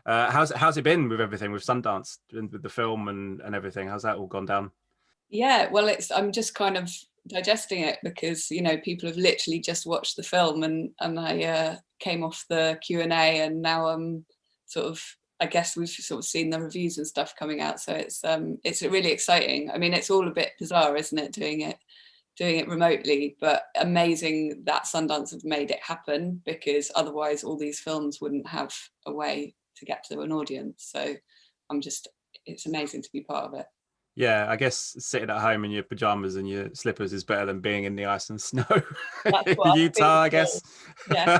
How's it been with everything with Sundance and with the film and everything? How's that all gone down? Yeah, well, I'm just kind of digesting it because people have literally just watched the film, and I came off the Q&A, and now I'm sort of, I guess we've sort of seen the reviews and stuff coming out, so it's really exciting. I mean, it's all a bit bizarre, isn't it, doing it remotely, but amazing that Sundance have made it happen, because otherwise all these films wouldn't have a way to get to an audience. So it's amazing to be part of it. Yeah, I guess sitting at home in your pajamas and your slippers is better than being in the ice and snow That's in what I Utah, I think. guess. Yeah.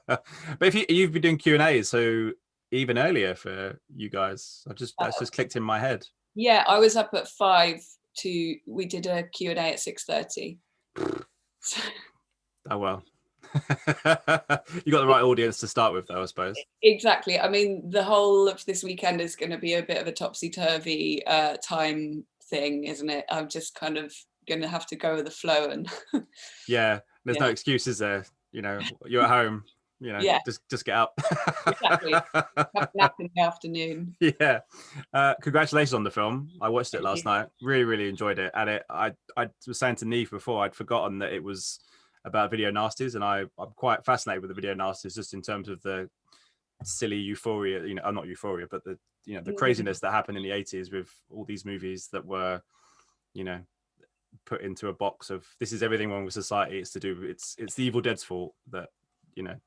But if you've been doing Q&A, so even earlier for you guys, that's just clicked in my head. Yeah, I was up at 5 we did a Q&A at 6:30. Oh well. You got the right audience to start with, though, I suppose. Exactly. I mean, the whole of this weekend is going to be a bit of a topsy-turvy time thing, isn't it? I'm just kind of going to have to go with the flow, and yeah, there's no excuses there. You're at home. yeah, just get up. exactly. Have a nap in the afternoon. Yeah. Congratulations on the film. I watched it last night. Really, really enjoyed it. And I was saying to Niamh before, I'd forgotten that it was about video nasties, and I'm quite fascinated with the video nasties, just in terms of the silly euphoria, not euphoria, but the craziness that happened in the 80s with all these movies that were, put into a box of, this is everything wrong with society. It's the Evil Dead's fault that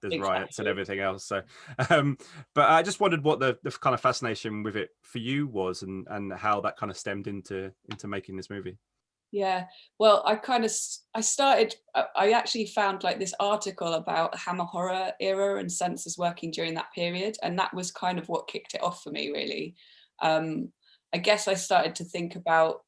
there's riots and everything else. So but I just wondered what the kind of fascination with it for you was, and how that kind of stemmed into making this movie. Yeah, well, I actually found like this article about Hammer horror era and censors working during that period, and that was kind of what kicked it off for me, really. I guess I started to think about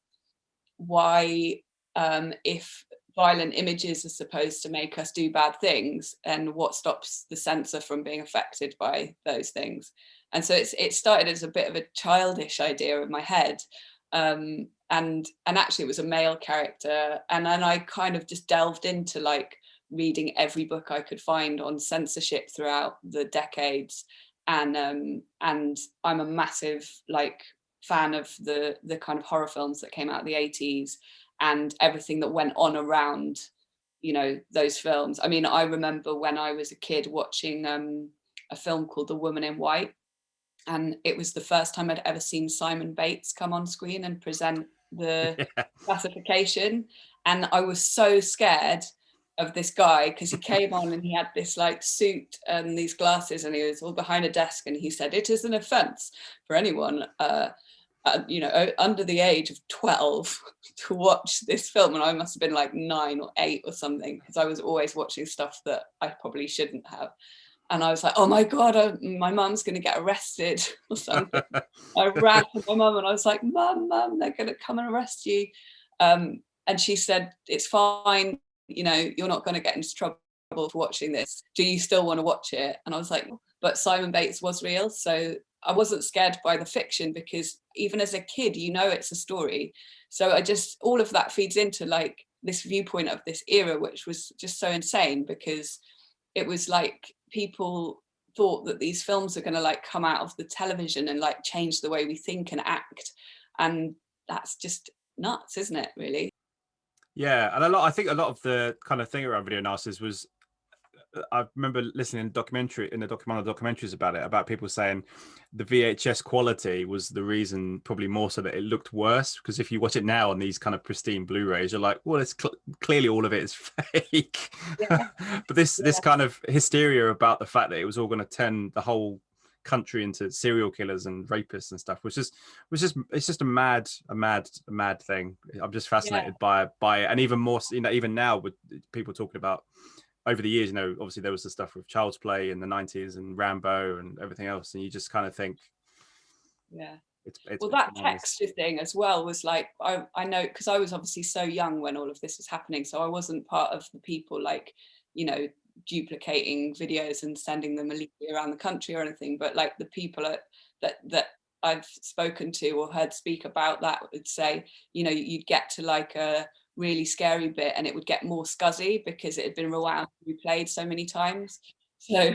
why, if violent images are supposed to make us do bad things, and what stops the censor from being affected by those things. And so it started as a bit of a childish idea in my head, and actually it was a male character, and then I kind of just delved into like reading every book I could find on censorship throughout the decades, and I'm a massive like fan of the kind of horror films that came out of the 80s and everything that went on around those films. I mean, I remember when I was a kid watching a film called The Woman in White, and it was the first time I'd ever seen Simon Bates come on screen and present the classification, and I was so scared of this guy because he came on and he had this like suit and these glasses, and he was all behind a desk, and he said it is an offence for anyone under the age of 12 to watch this film. And I must have been like 9 or 8 or something, because I was always watching stuff that I probably shouldn't have. And I was like, oh my God, my mum's going to get arrested or something. I ran to my mum and I was like, Mum, they're going to come and arrest you. And she said, it's fine, you're not going to get into trouble for watching this. Do you still want to watch it? And I was like, but Simon Bates was real. So I wasn't scared by the fiction, because even as a kid, it's a story. So all of that feeds into like this viewpoint of this era, which was just so insane, because it was like people thought that these films are going to like come out of the television and like change the way we think and act. And that's just nuts, isn't it, really? Yeah, and I think a lot of the kind of thing around video nasties was, I remember listening in the documentaries about it, about people saying the VHS quality was the reason, probably more so, that it looked worse. Because if you watch it now on these kind of pristine Blu-rays, you're like, well, it's clearly all of it is fake. Yeah. But this kind of hysteria about the fact that it was all going to turn the whole country into serial killers and rapists and stuff it's just a mad thing. I'm just fascinated by it, and even more, even now with people talking about, over the years, obviously there was the stuff with Child's Play in the 90s and Rambo and everything else, and you just kind of think, it's well, that texture thing as well was like, I know, because I was obviously so young when all of this was happening, so I wasn't part of the people like duplicating videos and sending them illegally around the country or anything, but like the people that I've spoken to or heard speak about that would say, you'd get to like a really scary bit and it would get more scuzzy because it had been rewound and replayed so many times. So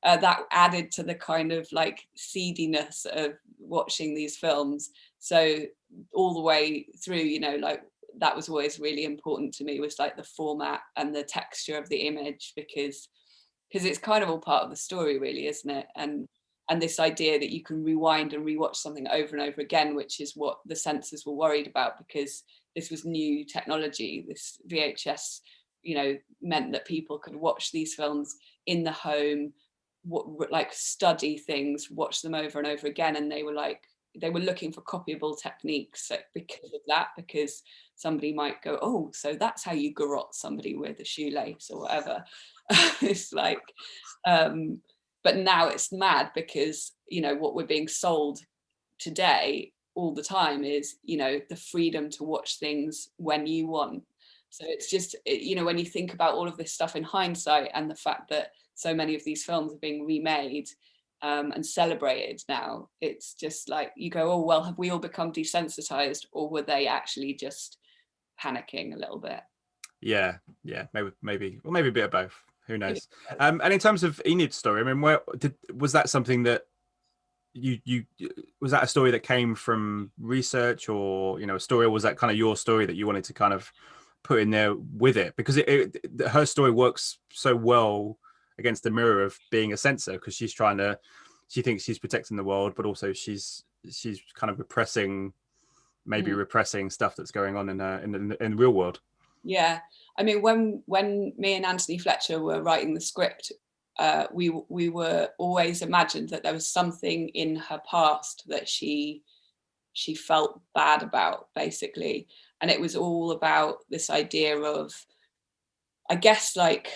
that added to the kind of like seediness of watching these films. So all the way through, you know, like that was always really important to me, was like the format and the texture of the image, because it's kind of all part of the story really, isn't it? And this idea that you can rewind and rewatch something over and over again, which is what the censors were worried about, because this was new technology. This VHS, you know, meant that people could watch these films in the home, like study things, watch them over and over again. And they were looking for copyable techniques because of that, because somebody might go, oh, so that's how you garrote somebody with a shoelace or whatever. It's like, but now it's mad, because, you know, what we're being sold today all the time is, you know, the freedom to watch things when you want. So it's just, you know, when you think about all of this stuff in hindsight, and the fact that so many of these films are being remade and celebrated now, it's just like, you go, oh, well, have we all become desensitized, or were they actually just panicking a little bit? Yeah, maybe a bit of both. Who knows? And in terms of Enid's story, I mean, was that something that you was that a story that came from research, or, you know, a story, or was that kind of your story that you wanted to kind of put in there with it? Because her story works so well against the mirror of being a censor, because she thinks she's protecting the world, but also she's kind of repressing stuff that's going on in the real world. Yeah, I mean, when me and Anthony Fletcher were writing the script, we were always imagined that there was something in her past that she felt bad about, basically. And it was all about this idea of, I guess, like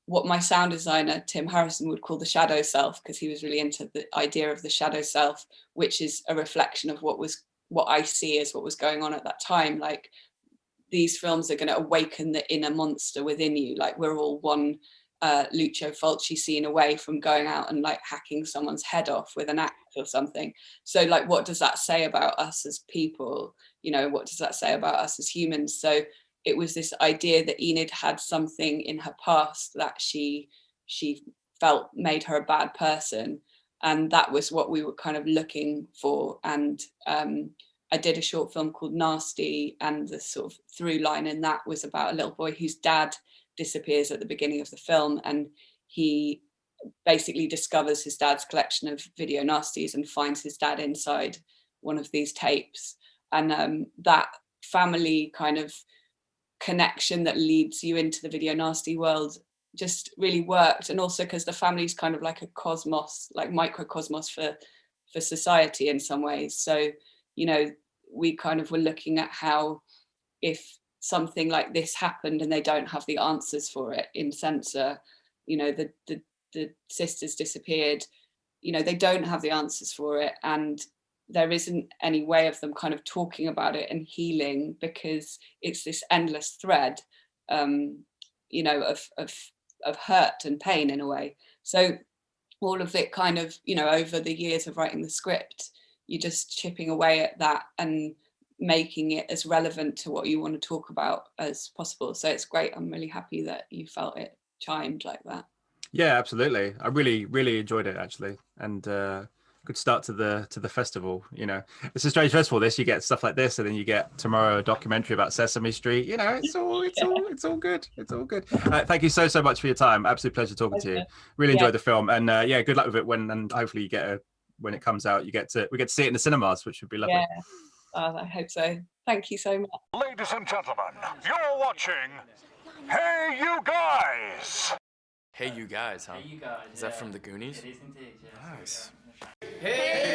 what my sound designer Tim Harrison would call the shadow self, because he was really into the idea of the shadow self, which is a reflection of what I see as what was going on at that time. Like, these films are going to awaken the inner monster within you. Like, we're all one Lucio Fulci scene away from going out and like hacking someone's head off with an axe or something. So like, what does that say about us as people? You know, what does that say about us as humans? So it was this idea that Enid had something in her past that she felt made her a bad person. And that was what we were kind of looking for. And I did a short film called Nasty, and the sort of through line in that was about a little boy whose dad disappears at the beginning of the film, and he basically discovers his dad's collection of video nasties and finds his dad inside one of these tapes. And that family kind of connection that leads you into the video nasty world just really worked. And also because the family's kind of like a cosmos, like microcosmos for society in some ways. So, you know, we kind of were looking at how, if something like this happened and they don't have the answers for it in Censor, you know, the sisters disappeared, you know, they don't have the answers for it, and there isn't any way of them kind of talking about it and healing, because it's this endless thread, you know, of hurt and pain in a way. So all of it kind of, you know, over the years of writing the script, you're just chipping away at that and making it as relevant to what you want to talk about as possible. So it's great. I'm really happy that you felt it chimed like that. Yeah, absolutely. I really enjoyed it, actually. And good start to the festival. You know, it's a strange festival. You get stuff like this, and then you get tomorrow a documentary about Sesame Street. You know, it's all good. It's all good. Thank you so much for your time. Absolute pleasure talking to you. Really enjoyed the film, and yeah, good luck with it and hopefully you get when it comes out, we get to see it in the cinemas, which would be lovely. Yeah, I hope so. Thank you so much. Ladies and gentlemen, you're watching Hey You Guys. Hey You Guys, huh? Hey You Guys. Is that from the Goonies? It is indeed, yeah. Nice. Hey